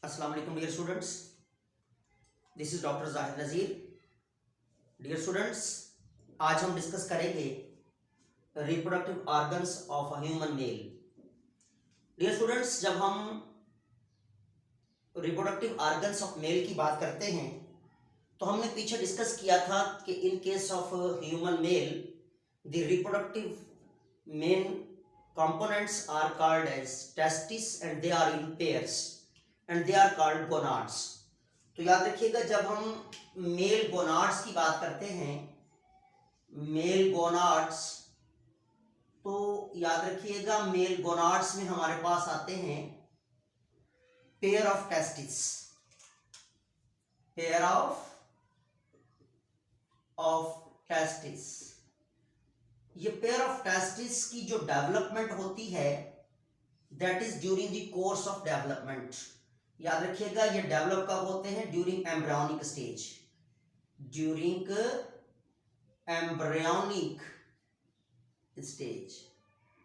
अस्सलाम वालेकुम dear students, this is doctor Zahid Nazir. Dear students, आज हम डिस्कस करेंगे reproductive organs of a human male. Dear students, जब हम रिप्रोडक्टिव ऑर्गन्स ऑफ मेल की बात करते हैं तो हमने पीछे डिस्कस किया था कि in case of human mail the reproductive main components are called as testes and they are in pairs and they are called gonads। तो याद रखिएगा, जब हम मेल गोनाड्स की बात करते हैं, मेल गोनाड्स, तो याद रखिएगा मेल गोनाड्स में हमारे पास आते हैं pair of testis, pair of testis. ये पेयर ऑफ टेस्टिस की जो डेवलपमेंट होती है that is during the course of development. याद रखिएगा, ये डेवलप कब होते हैं? During embryonic stage, during embryonic stage.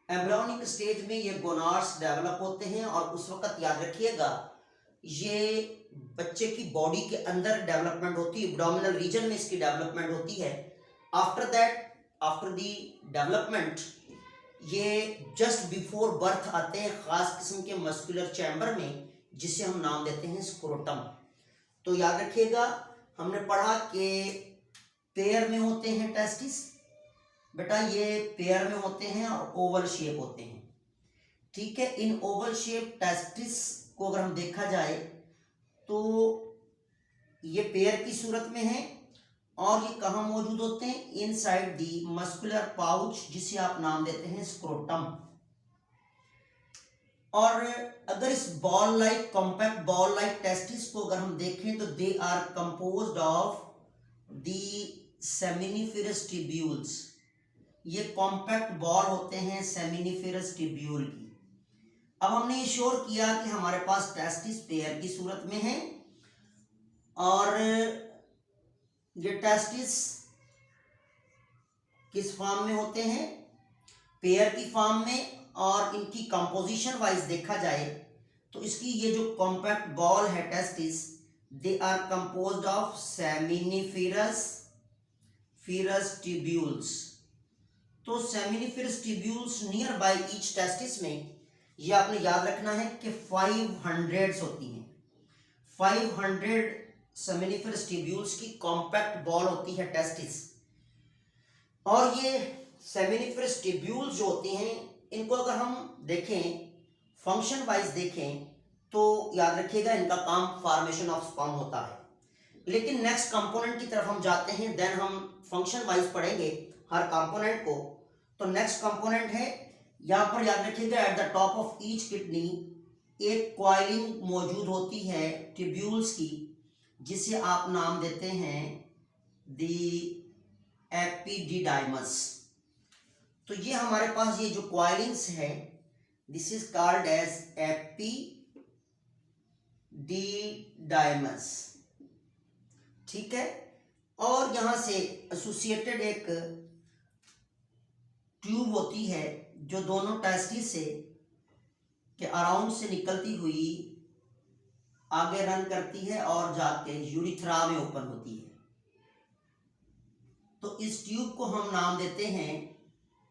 Embryonic stage में ये गोनाड्स डेवलप होते हैं और उस वक्त याद रखिएगा ये बच्चे की बॉडी के अंदर डेवलपमेंट होती है, एब्डोमिनल रीजन में इसकी डेवलपमेंट होती है। After that, after the development, ये जस्ट बिफोर बर्थ आते हैं खास किस्म के मस्कुलर चैम्बर में जिसे हम नाम देते हैं स्क्रोटम। तो याद रखिएगा, हमने पढ़ा कि पेयर में होते हैं टेस्टिस, बेटा ये पेयर में होते हैं और ओवल शेप होते हैं, ठीक है। इन ओवल शेप टेस्टिस को अगर हम देखा जाए तो ये पेयर की सूरत में है और ये कहाँ मौजूद होते हैं? इनसाइड दी मस्कुलर पाउच जिसे आप नाम देते हैं स्क्रोटम। और अगर इस ball like, compact ball like testis को अगर हम देखें तो they are composed of the seminiferous tubules. ये कॉम्पैक्ट बॉल होते हैं सेमिनिफेरस ट्यूब्यूल की। अब हमने ये श्योर किया कि हमारे पास टेस्टिस पेयर की सूरत में है और ये टेस्टिस किस फॉर्म में होते हैं? पेयर की फॉर्म में। और इनकी कंपोजिशन वाइज देखा जाए तो इसकी ये जो कॉम्पैक्ट बॉल है testis, they are composed of seminiferous tubules. तो seminiferous tubules near by each testis में, ये आपने याद रखना है कि 500 होती हैं। 500 सेमिनिफेरस ट्यूब्यूल्स की कॉम्पैक्ट बॉल होती है टेस्टिस। और ये सेमिनिफेरस ट्यूब्यूल्स जो होती हैं, इनको अगर हम देखें, फंक्शन वाइज देखें, तो याद रखिएगा इनका काम फॉर्मेशन ऑफ स्पर्म होता है। लेकिन नेक्स्ट कंपोनेंट की तरफ हम जाते हैं, देन हम फंक्शन वाइज पढ़ेंगे हर कंपोनेंट को। तो नेक्स्ट कंपोनेंट है, यहाँ पर याद रखिएगा at the top of each kidney एक कॉइलिंग मौजूद होती है ट्यूब्यूल्स की, जिसे आप नाम देते हैं दी एपिडिडाइमस। तो ये हमारे पास ये जो कॉइलिंग्स है, this is called as epididymis, ठीक है। और यहां से एसोसिएटेड एक ट्यूब होती है जो दोनों टेस्टिस से के अराउंड से निकलती हुई आगे रन करती है और जाके यूरिथ्रा में ओपन होती है। तो इस ट्यूब को हम नाम देते हैं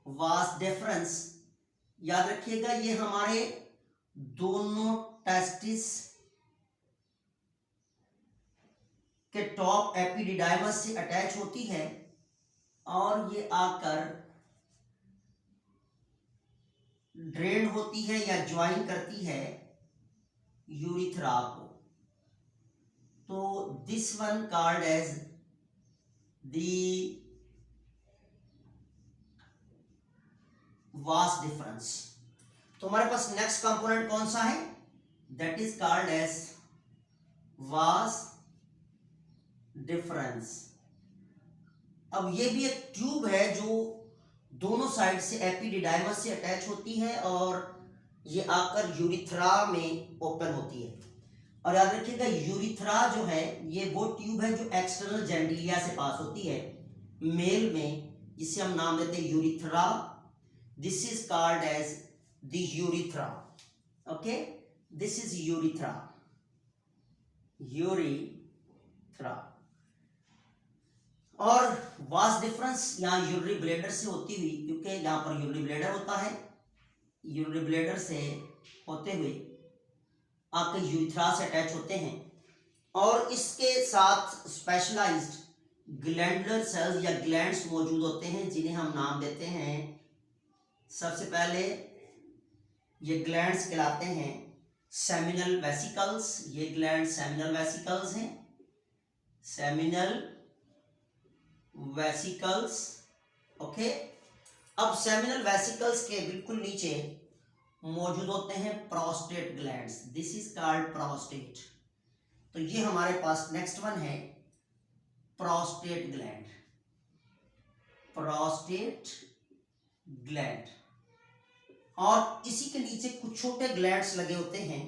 वास डेफरेंस। याद रखिएगा, ये हमारे दोनों टेस्टिस के टॉप एपिडिडाइमस से अटैच होती है और ये आकर ड्रेन होती है या ज्वाइन करती है यूरिथ्रा को। तो this one called as the vas deferens. तो हमारे पास नेक्स्ट कंपोनेंट कौन सा है? That is called as vas deferens. अब ये भी एक ट्यूब है जो दोनों साइड से एपिडिडाइमस से अटैच होती है और ये आकर यूरिथ्रा में ओपन होती है। और याद रखिएगा, यूरिथ्रा जो है ये वो ट्यूब है जो एक्सटर्नल जेंडिलिया से पास होती है मेल में, जिसे हम नाम देते हैं urethra. This is called as the urethra. Okay, this is urethra. Urethra. और वास डिफरेंस यहाँ यूरिनरी ब्लैडर से होती हुई, क्योंकि यहाँ पर यूरिनरी ब्लैडर होता है, यूरिनरी ब्लैडर से होते हुए आपके यूरिथ्रा से अटैच होते हैं, और इसके साथ स्पेशलाइज्ड ग्लैंडुलर सेल्स या ग्लैंड्स मौजूद होते हैं, जिन्हें हम नाम देते हैं, सबसे पहले ये ग्लैंड्स कहलाते हैं सेमिनल वेसिकल्स। ये ग्लैंड सेमिनल वेसिकल्स हैं, सेमिनल वेसिकल्स। ओके, अब सेमिनल वेसिकल्स के बिल्कुल नीचे मौजूद होते हैं prostate glands. This is called prostate. तो ये हमारे पास नेक्स्ट वन है प्रोस्टेट ग्लैंड, प्रोस्टेट ग्लैंड। और इसी के नीचे कुछ छोटे ग्लैंड्स लगे होते हैं,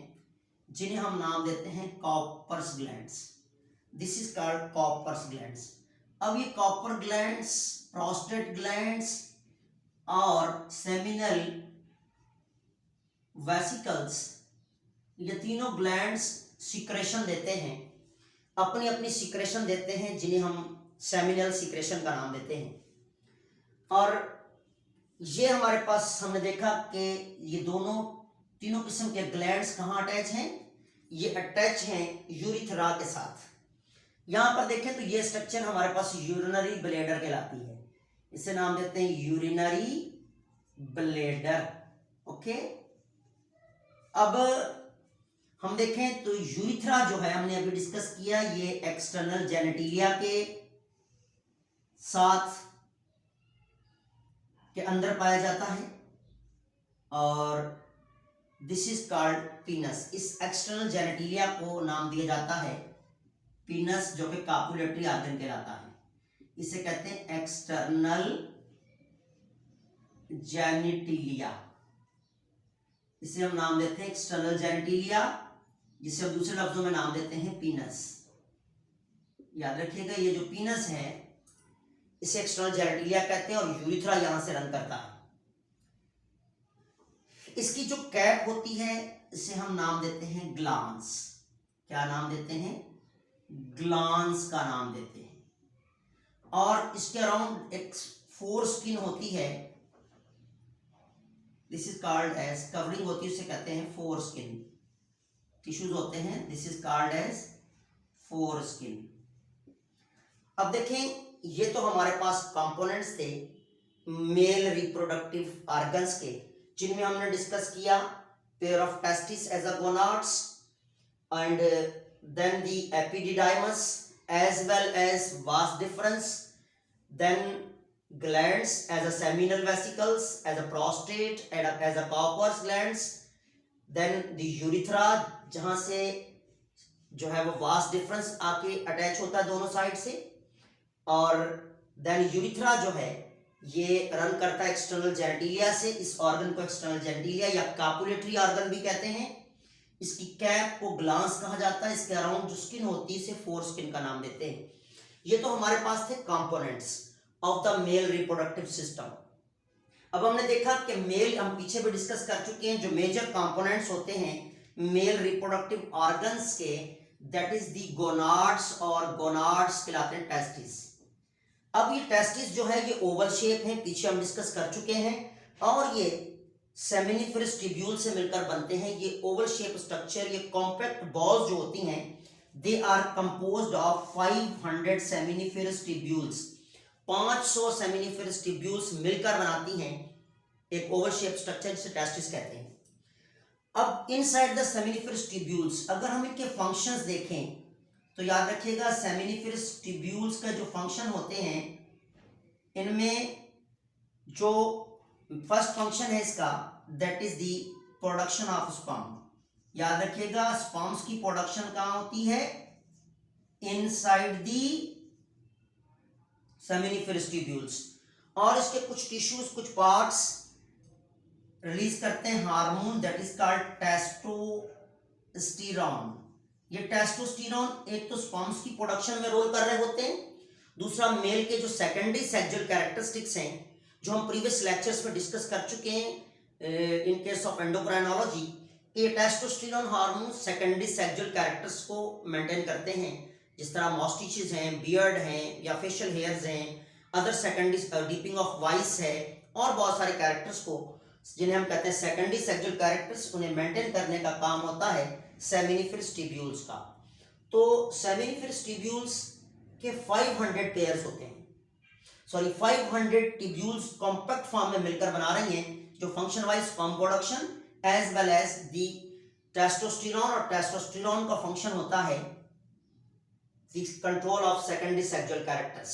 जिन्हें हम नाम देते हैं Cowper's glands. This is called Cowper's glands. अब ये कॉपर ग्लैंड्स, प्रोस्टेट ग्लैंड्स और सेमिनल वेसिकल्स, ये तीनों ग्लैंड्स सिक्रेशन देते हैं, अपनी अपनी सिक्रेशन देते हैं, जिन्हें हम सेमिनल सिक्रेशन का नाम देते हैं। और ये हमारे पास हमने देखा कि ये तीनों किस्म के ग्लैंड्स कहाँ अटैच हैं, ये अटैच हैं यूरिथ्रा के साथ। यहां पर देखें तो ये स्ट्रक्चर हमारे पास यूरिनरी ब्लैडर कहलाती है, इसे नाम देते हैं यूरिनरी ब्लैडर। ओके, अब हम देखें तो यूरिथ्रा जो है, हमने अभी डिस्कस किया, ये एक्सटर्नल जेनेटिलिया के साथ के अंदर पाया जाता है, और दिस इज कॉल्ड पीनस। इस एक्सटर्नल जेनेटिलिया को नाम दिया जाता है पीनस, जो कि कापुलेटरी आर्गन कहलाता है। इसे कहते हैं एक्सटर्नल जेनेटिलिया, इसे हम नाम देते हैं एक्सटर्नल जेनेटिलिया, जिसे हम दूसरे लफ्जों में नाम देते हैं पीनस। याद रखिएगा, ये जो पीनस है इसे एक्सटर्नल जेनेटिलिया कहते हैं, और यूरिथ्रा यहां से रन करता है। इसकी जो कैप होती है इसे हम नाम देते हैं ग्लांस। क्या नाम देते हैं? ग्लांस का नाम देते हैं। और इसके अराउंड एक फोर स्किन होती है, this is called as, covering होती है, उसे कहते हैं फोर स्किन। टिश्यूज होते हैं, this is called as foreskin. अब देखें, ये तो हमारे पास कंपोनेंट्स थे मेल रिप्रोडक्टिव ऑर्गन्स के, जिनमें हमने डिस्कस किया pair of testis as a gonads, and then the epididymis as well as vas deferens, then glands as a seminal vesicles, as a prostate, as a Cowper's glands, then the urethra, जहां से जो है वो vas deferens आके attach होता है दोनों side से, और देन यूरिथ्रा जो है ये रन करता है एक्सटर्नल जेनेटिलिया से। इस ऑर्गन को एक्सटर्नल जेनेटिलिया या कापुलेटरी ऑर्गन भी कहते हैं। इसकी कैप को ग्लांस कहा जाता है, इसके अराउंड जो स्किन होती है इसे फोर स्किन का नाम देते हैं। ये तो हमारे पास थे components of the male reproductive system. अब हमने देखा कि मेल, हम पीछे भी डिस्कस कर चुके हैं, जो मेजर कंपोनेंट्स होते हैं मेल रिप्रोडक्टिव ऑर्गन्स के, दैट इज द गोनाड्स, और गोनाड्स कहलाते हैं टेस्टिस। अब ये टेस्टिस जो है ये ओवल शेप है, पीछे हम डिस्कस कर चुके हैं, और ये सेमिनिफरस ट्यूब्यूल से मिलकर बनते हैं। ये ओवल शेप स्ट्रक्चर, ये कॉम्पैक्ट बॉल्स जो होती हैं, they are composed of 500 seminiferous tubules. 500 seminiferous tubules मिलकर बनाती हैं एक ओवल शेप स्ट्रक्चर, जिसे टेस्टिस कहते हैं। अब इनसाइड द सेमिनिफरस ट्यूब्यूल्स अगर हम इनके फंक्शंस देखें तो याद रखिएगा, सेमिनिफरस ट्यूब्यूल्स का जो फंक्शन होते हैं, इनमें जो फर्स्ट फंक्शन है इसका, that is the production of sperm. याद रखिएगा, स्पर्म्स की प्रोडक्शन कहां होती है? Inside the seminiferous tubules. और इसके कुछ टिश्यूज, कुछ पार्ट्स रिलीज करते हैं hormone, that is called testosterone. ये टेस्टोस्टेरोन एक तो स्पर्म्स की प्रोडक्शन में रोल कर रहे होते हैं, दूसरा मेल के जो सेकेंडरी सेक्सुअल कैरेक्टरिस्टिक्स हैं, जो हम प्रीवियस लेक्चर्स में डिस्कस कर चुके हैं इन केस ऑफ एंडोक्राइनोलॉजी, ये testosterone hormone secondary sexual characters को मेंटेन करते हैं, जिस तरह मॉस्टिचेस हैं, बियर्ड हैं या फेशियल हेयर्स हैं, अदर सेकेंडरी डीपिंग ऑफ वॉइस है और बहुत सारे कैरेक्टर्स को जिन्हें हम कहते हैं सेकेंडरी सेक्सुअल कैरेक्टर्स, उन्हें मेंटेन करने का काम होता है सेमिनिफरस ट्यूब्यूल्स का। तो सेमिनिफरस ट्यूब्यूल्स के 500 पेयर्स होते हैं, 500 ट्यूब्यूल्स कॉम्पैक्ट फॉर्म में मिलकर बना रही हैं, जो function wise sperm production as well as the testosterone, और टेस्टोस्टेरोन का फंक्शन होता है control of secondary sexual characters.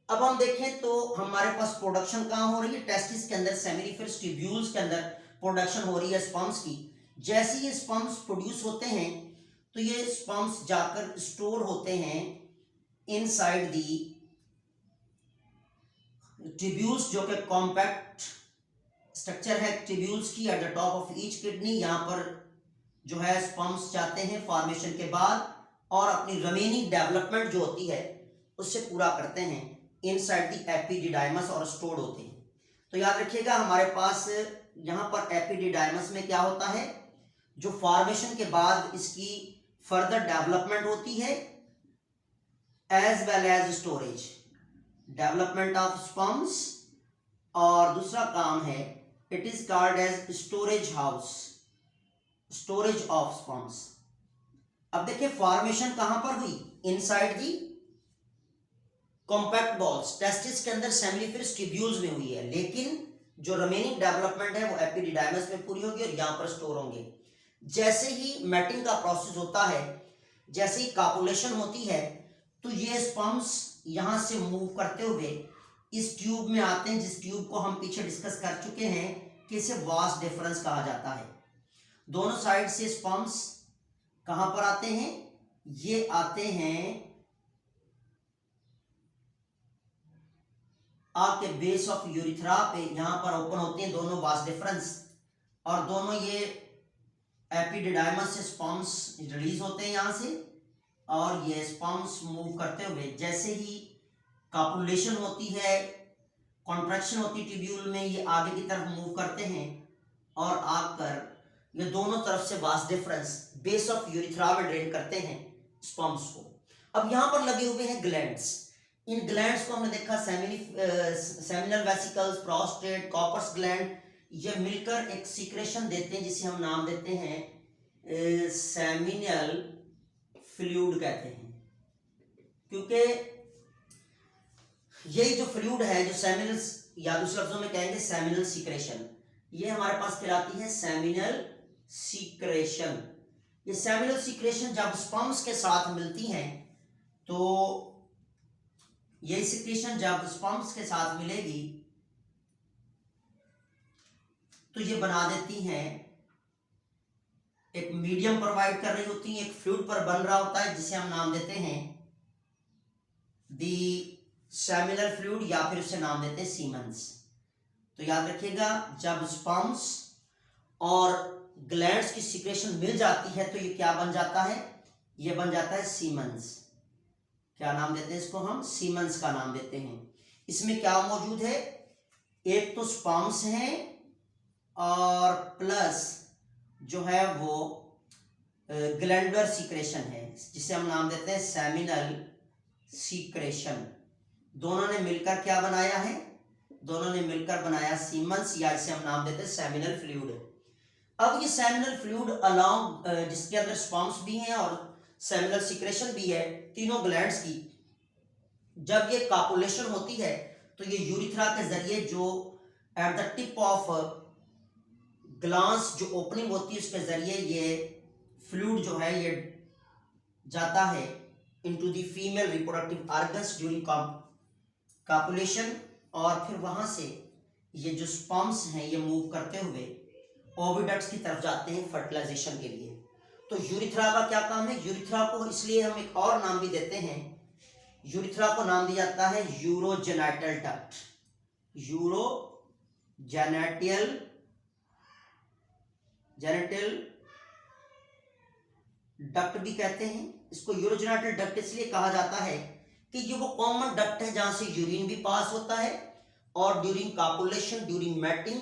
अब हम देखें तो हमारे पास प्रोडक्शन कहाँ हो रही है, टेस्टिस के अंदर, सेमिनिफरस ट्यूब्यूल्स के अंदर प्रोडक्शन हो रही है स्पर्म्स की। जैसे ये स्पर्म्स प्रोड्यूस होते हैं तो ये स्पर्म्स जाकर स्टोर होते हैं इनसाइड दी ट्यूब्यूल्स, जो कि कॉम्पैक्ट स्ट्रक्चर है ट्यूब्यूल्स की at the top of each kidney. यहाँ पर जो है स्पर्म्स जाते हैं फॉर्मेशन के बाद और अपनी रिमेनिंग डेवलपमेंट जो होती है उससे पूरा करते हैं इनसाइड द एपिडिडाइमस और स्टोर्ड होते हैं। तो याद रखिएगा हमारे पास यहाँ पर एपिडिडाइमस में क्या होता है, जो फॉर्मेशन के बाद इसकी फर्दर डेवलपमेंट होती है as well as storage, development of sperms, और दूसरा काम है it is called as storage house, storage of sperms. अब देखिए फॉर्मेशन कहां पर हुई, inside the compact balls, testis के अंदर सेमिनिफरस ट्यूब्यूल्स में हुई है, लेकिन जो रिमेनिंग डेवलपमेंट है वो एपिडिडाइमस में पूरी होगी और यहां पर स्टोर होंगे। जैसे ही मैटिंग का प्रोसेस होता है, जैसे ही कॉपुलेशन होती है, तो ये स्पर्म्स यहां से मूव करते हुए इस ट्यूब में आते हैं, जिस ट्यूब को हम पीछे डिस्कस कर चुके हैं कि इसे वास डिफरेंस कहा जाता है। दोनों साइड से स्पर्म्स कहां पर आते हैं, ये आते हैं आपके बेस ऑफ यूरिथ्रा पे, यहां पर ओपन होते हैं दोनों वास डिफरेंस, और दोनों ये एपिडिडाइमस से स्पर्म्स रिलीज होते हैं यहां से, और ये स्पर्म्स मूव करते हुए जैसे ही कॉपुलेशन होती है, कॉन्ट्रैक्शन होती है ट्यूब्यूल में, ये आगे की तरफ मूव करते हैं और आकर ये दोनों तरफ से vas deferens base of urethra में ड्रेन करते हैं स्पर्म्स को। अब यहां पर लगे हुए हैं ग्लैंड्स, इन ग्लैंड्स को हमने देखा seminal vesicles, prostate, Cowper's gland, ये मिलकर एक सीक्रेशन देते हैं जिसे हम नाम देते हैं सेमिनल फ्लूइड कहते हैं, क्योंकि यही जो फ्लूइड है, जो सेमिनल, या दूसरे लफ्जों में कहेंगे सेमिनल सीक्रेशन, ये हमारे पास कहलाती है सेमिनल सीक्रेशन। ये सेमिनल सीक्रेशन जब स्पर्म्स के साथ मिलती हैं, तो यही सीक्रेशन जब स्पर्म्स के साथ मिलेगी तो ये बना देती हैं, एक मीडियम प्रोवाइड कर रही होती है, एक फ्लूइड पर बन रहा होता है जिसे हम नाम देते हैं दी सेमिनल फ्लूइड, या फिर उसे नाम देते हैं सीमेंस। तो याद रखिएगा जब स्पर्म्स और ग्लैंड्स की सीक्रेशन मिल जाती है तो ये क्या बन जाता है, ये बन जाता है सीमेंस। क्या नाम देते हैं इसको हम, सीमेंस का नाम देते हैं। इसमें क्या मौजूद है, एक तो स्पर्म्स हैं और प्लस जो है वो ग्लैंडुलर सीक्रेशन है जिसे हम नाम देते हैं सेमिनल सीक्रेशन। दोनों ने मिलकर क्या बनाया है, दोनों ने मिलकर बनाया सीमेंस, या इसे हम नाम देते हैं सेमिनल फ्लूइड। अब ये सेमिनल फ्लूइड अलोंग जिसके अंदर स्पर्म्स भी हैं और सेमिनल सीक्रेशन भी है, तीनों ग्लैंड्स की, जब ये कॉपुलेशन होती है तो ये यूरिथ्रा के जरिए, जो at the tip of glans जो ओपनिंग होती है उसके जरिए ये फ्लूइड जो है ये जाता है into the female reproductive organs during copulation, और फिर वहां से ये जो स्पर्म्स हैं ये मूव करते हुए ओविडक्ट्स की तरफ जाते हैं फर्टिलाइजेशन के लिए। तो यूरिथ्रा का क्या काम है, यूरिथ्रा को इसलिए हम एक और नाम भी देते हैं, यूरिथ्रा को नाम दिया जाता है यूरोजेनाइटल डक्ट, यूरोजेनाइटल डक्ट भी कहते हैं इसको। यूरोजेनाइटल डक्ट इसलिए कहा जाता है कि ये वो कॉमन डक्ट है जहां से यूरिन भी पास होता है, और ड्यूरिंग कॉपुलेशन, ड्यूरिंग मैटिंग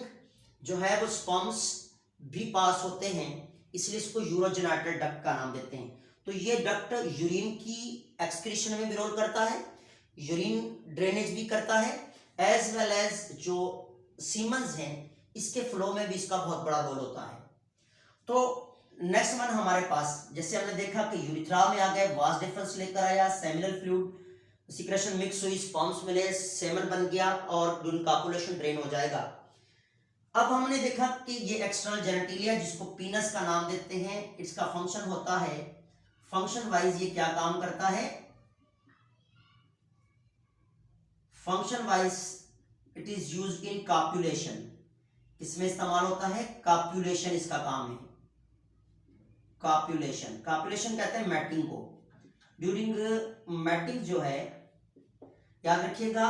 जो है वो स्पर्म्स भी पास होते हैं, इसलिए इसको यूरोजेनिटल डक्ट का नाम देते हैं। तो ये डक्ट यूरिन की एक्सक्रीशन में भी रोल करता है, यूरिन ड्रेनेज भी करता है, एज वेल एज जो सीमन्स हैं इसके फ्लो में भी इसका बहुत बड़ा रोल होता है। तो नेक्स्ट वन हमारे पास, जैसे हमने देखा कि यूरिथ्रा में आ गए, वास्ट डिफरेंस लेकर आया, सेमिनल फ्लूइड सिक्रेशन मिक्स हुई, स्पर्म्स मिले, सेमन बन गया और ड्यूरिंग कॉपुलेशन ड्रेन हो जाएगा। अब हमने देखा कि ये एक्सटर्नल जेनेटिलिया जिसको पीनस का नाम देते हैं, इसका फंक्शन होता है, फंक्शन वाइज ये क्या काम करता है, function wise it is used in copulation. किसमें इस्तेमाल होता है, कॉपुलेशन इसका काम है, कॉपुलेशन। कॉपुलेशन कहते हैं मैटिंग को। ड्यूरिंग मैटिंग जो है, याद रखिएगा,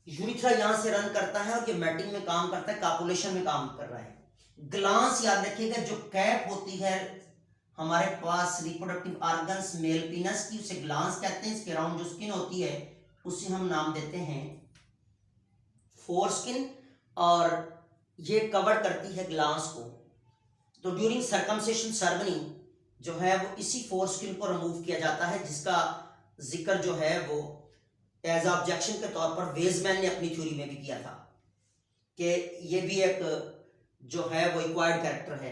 यूरिथ्रा यहां से रन करता है और ये मैटिंग में काम करता है, कॉपुलेशन में काम कर रहा है। ग्लांस याद रखिएगा, जो कैप होती है हमारे पास रिप्रोडक्टिव ऑर्गन्स मेल पीनस की, उसे ग्लांस कहते हैं। इसके अराउंड जो स्किन होती है उसे हम नाम देते हैं फोरस्किन, और ये कवर करती है ग्लांस को। तो ड्यूरिंग सर्कमसिशन सेरेमनी जो है वो इसी फोरस्किन को रिमूव किया जाता है, जिसका जिक्र जो है वो एज ऑब्जेक्शन के तौर पर वेजमैन ने अपनी थ्योरी में भी किया था कि ये भी एक जो है वो एक्वायर्ड कैरेक्टर है।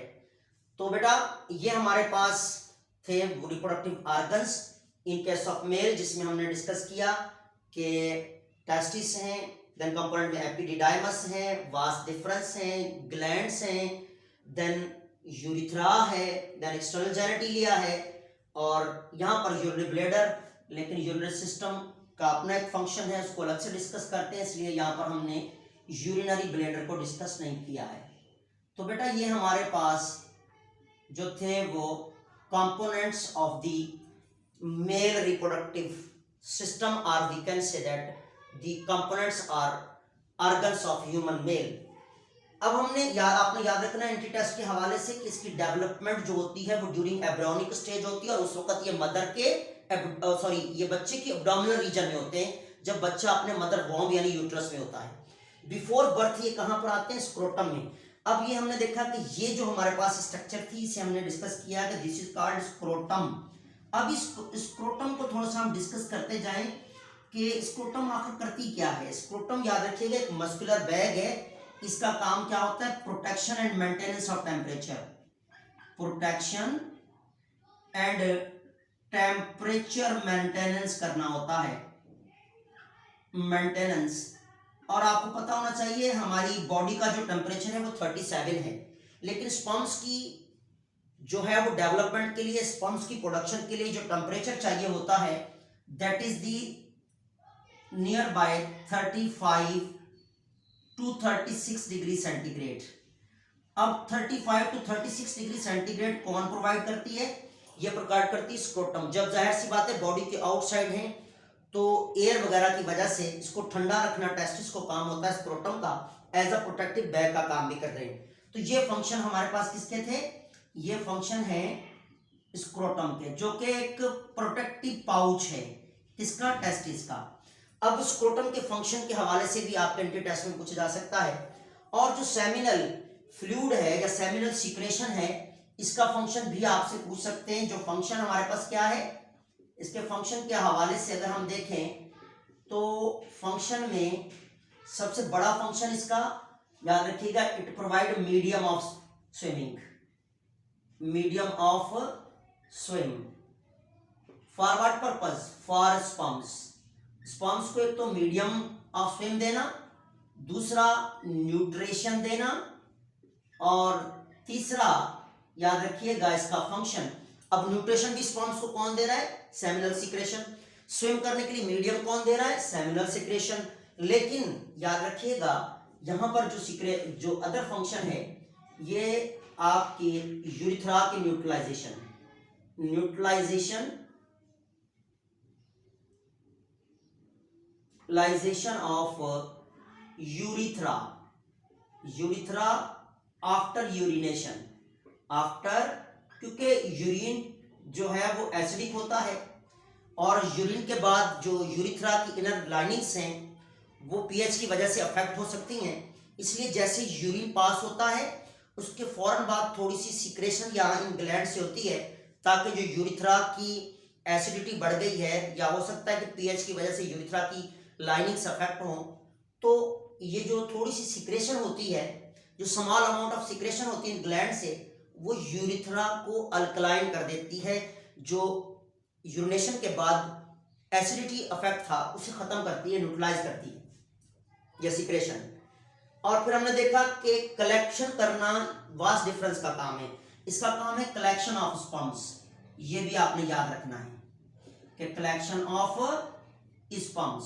तो बेटा ये हमारे पास थे reproductive organs in case of male, जिसमें हमने डिस्कस किया कि टेस्टिस हैं, देन कंपोनेंट में एपिडिडाइमस है, वास डिफरेंस है, ग्लैंड्स हैं, देन यूरिथ्रा है, देन एक्सटर्नल जेनेटिलिया है, और यहाँ पर यूरिनरी ब्लैडर, लेकिन यूरिनरी सिस्टम का अपना एक फंक्शन है, उसको अलग से डिस्कस करते हैं, इसलिए यहाँ पर हमने यूरिनरी ब्लैडर को डिस्कस नहीं किया है। तो बेटा ये हमारे पास जो थे वो components of the male reproductive system, और we can say that the components are organs of human male. अब हमने आपने याद रखना है एंटी टेस्ट के हवाले से कि इसकी डेवलपमेंट जो होती है वो ड्यूरिंग एब्रियोनिक स्टेज होती है, और उस वक्त ये मदर के ये बच्चे की एब्डोमिनल रीजन में होते हैं, जब बच्चा अपने मदर वॉम्ब यानी यूट्रस में होता है। बिफोर बर्थ ये कहाँ पर आते हैं, स्क्रोटम में। अब ये हमने देखा कि ये जो हमारे पास स्ट्रक्चर थी इसे हमने डिस्कस किया कि दिस इज कॉल्ड स्क्रोटम। अब इस स्क्रोटम को थोड़ा सा हम डिस्कस करते जाएं कि स्क्रोटम आखिर करती क्या है। स्क्रोटम याद रखिएगा एक मस्कुलर बैग है, इसका काम क्या होता है, protection and maintenance of temperature, protection and temperature maintenance करना होता है, मेंटेनेंस। और आपको पता होना चाहिए हमारी बॉडी का जो टेम्परेचर है वो 37 है, लेकिन स्पर्म्स की जो है वो डेवलपमेंट के लिए, स्पर्म्स की प्रोडक्शन के लिए जो टेम्परेचर चाहिए होता है that is the near by 35 to 36 degree centigrade. अब 35 to 36 डिग्री सेंटीग्रेड कौन प्रोवाइड करती है, ये प्रोवाइड करती है स्क्रोटम। जब जाहिर सी बात है बॉडी के आउटसाइड है तो एयर वगैरह की वजह से इसको ठंडा रखना टेस्टिस को काम होता है स्क्रोटम का, एज अ प्रोटेक्टिव बैग का काम भी कर रहे हैं। तो ये फंक्शन हमारे पास किसके थे, ये फंक्शन है स्क्रोटम के, जो कि एक प्रोटेक्टिव पाउच है किसका, टेस्टिस का। अब स्क्रोटम के फंक्शन के हवाले से भी आपके एंटी टेस्ट में पूछा जा सकता है। और जो सेमिनल फ्लूइड है या सेमिनल सीक्रेशन है, इसका फंक्शन भी आपसे पूछ सकते हैं। जो फंक्शन हमारे पास क्या है, इसके फंक्शन के हवाले से अगर हम देखें तो फंक्शन में सबसे बड़ा फंक्शन इसका याद रखिएगा, it provide medium of swimming, medium of swim. For what purpose, for sperms. Sperms को एक तो मीडियम ऑफ स्विम देना, दूसरा न्यूट्रिशन देना, और तीसरा याद रखिएगा इसका फंक्शन। अब न्यूट्रिशन भी स्पर्म्स को कौन दे रहा है, सेमिनल सीक्रेशन। स्विम करने के लिए मीडियम कौन दे रहा है, सेमिनल सीक्रेशन। लेकिन याद रखिएगा यहां पर जो अदर फंक्शन है ये आपकी यूरिथ्रा की neutralization, of urethra after urination, क्योंकि यूरिन जो है वो एसिडिक होता है, और यूरिन के बाद जो यूरिथ्रा की इनर लाइनिंग्स हैं वो पीएच की वजह से अफेक्ट हो सकती हैं। इसलिए जैसे यूरिन पास होता है उसके फौरन बाद थोड़ी सी सिक्रेशन यहाँ इन ग्लैंड से होती है, ताकि जो यूरिथ्रा की एसिडिटी बढ़ गई है, या हो सकता है कि पीएच की वजह से यूरिथ्रा की लाइनिंग्स अफेक्ट हो, तो ये जो थोड़ी सी सिक्रेशन होती है, जो स्मॉल अमाउंट ऑफ सिक्रेशन होती है ग्लैंड से, वो यूरिथ्रा को अल्कलाइन कर देती है, जो यूरिनेशन के बाद एसिडिटी अफेक्ट था उसे खत्म करती है, न्यूट्रलाइज करती है यह सिक्रेशन। और फिर हमने देखा कि कलेक्शन करना वास्ट डिफरेंस का काम है, इसका काम है कलेक्शन ऑफ स्पर्म्स। ये भी आपने याद रखना है कि collection of sperms.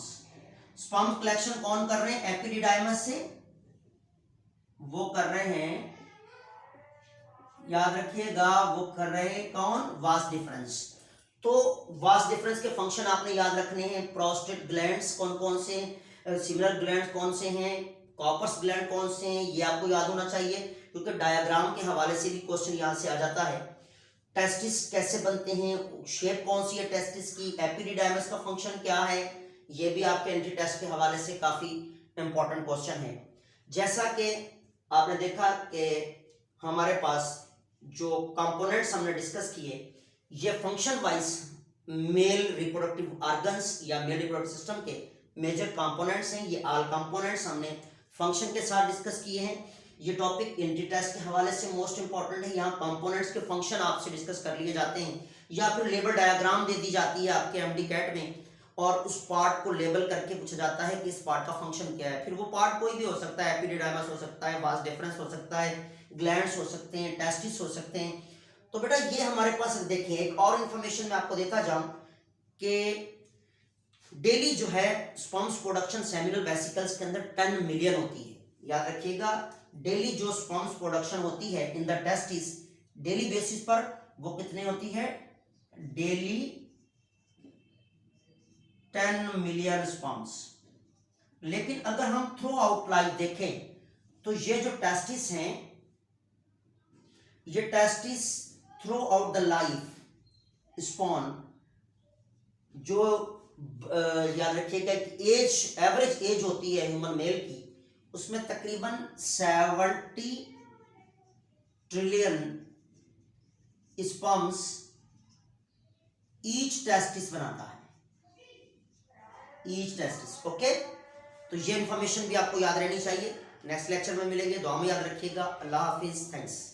Sperm collection कौन कर रहे हैं? एपिडिडाइमस से वो कर रहे हैं, याद रखिएगा, वो कर रहे हैं कौन? Vast difference. तो वास्ट डिफरेंस के फंक्शन आपने याद रखने हैं। प्रोस्टेट ग्लैंड्स कौन कौन से, सिमिलर ग्लैंड कौन से हैं, कॉपर्स ग्लैंड कौन से हैं, ये आपको याद होना चाहिए, क्योंकि डायग्राम के हवाले से भी क्वेश्चन यहां से आ जाता है। टेस्टिस कैसे बनते हैं, शेप कौन सी है टेस्टिस की, एपिडिडाइमस का फंक्शन क्या है, ये भी आपके एंट्री टेस्ट के हवाले से काफी इंपॉर्टेंट क्वेश्चन है। जैसा कि आपने देखा कि हमारे पास जो कंपोनेंट्स हमने डिस्कस किए, ये function wise mail reproductive organs या मेल रिप्रोडक्टिव सिस्टम के मेजर कंपोनेंट्स हैं। ये ऑल कंपोनेंट्स हमने फंक्शन के साथ डिस्कस किए हैं। ये टॉपिक एंट्री टेस्ट के हवाले से मोस्ट इंपॉर्टेंट है। यहाँ कंपोनेंट्स के फंक्शन आपसे डिस्कस कर लिए जाते हैं, या फिर लेबल डायग्राम दे दी जाती है आपके एमडी कैट में, और उस पार्ट को लेबल करके पूछा जाता है कि इस पार्ट का फंक्शन क्या है। फिर वो पार्ट कोई भी हो सकता है, एपिडिडाइमस हो सकता है, वास्ट डिफरेंस हो सकता है, ग्लैंड्स हो सकते हैं, टेस्टिस हो सकते हैं। तो बेटा ये हमारे पास देखिए, एक और इंफॉर्मेशन मैं आपको देता जाऊं कि डेली जो है स्पर्म्स प्रोडक्शन सेमिनल वेसिकल्स के अंदर 10 मिलियन होती है। याद रखिएगा, डेली जो स्पर्म्स प्रोडक्शन होती है in the testis, daily basis पर वो कितने होती है? Daily 10 million sperms. लेकिन अगर हम थ्रू आउट लाइफ देखें तो ये जो टेस्टिस हैं, ये testis through out the life spawn, जो याद रखिएगा कि एज, एवरेज एज होती है ह्यूमन मेल की, उसमें तकरीबन 70 ट्रिलियन स्पर्म्स ईच टेस्टिस बनाता है, ईच टेस्टिस। ओके, तो ये इंफॉर्मेशन भी आपको याद रहनी चाहिए। नेक्स्ट लेक्चर में मिलेंगे, दुआ में याद रखिएगा। अल्लाह हाफिज, थैंक्स।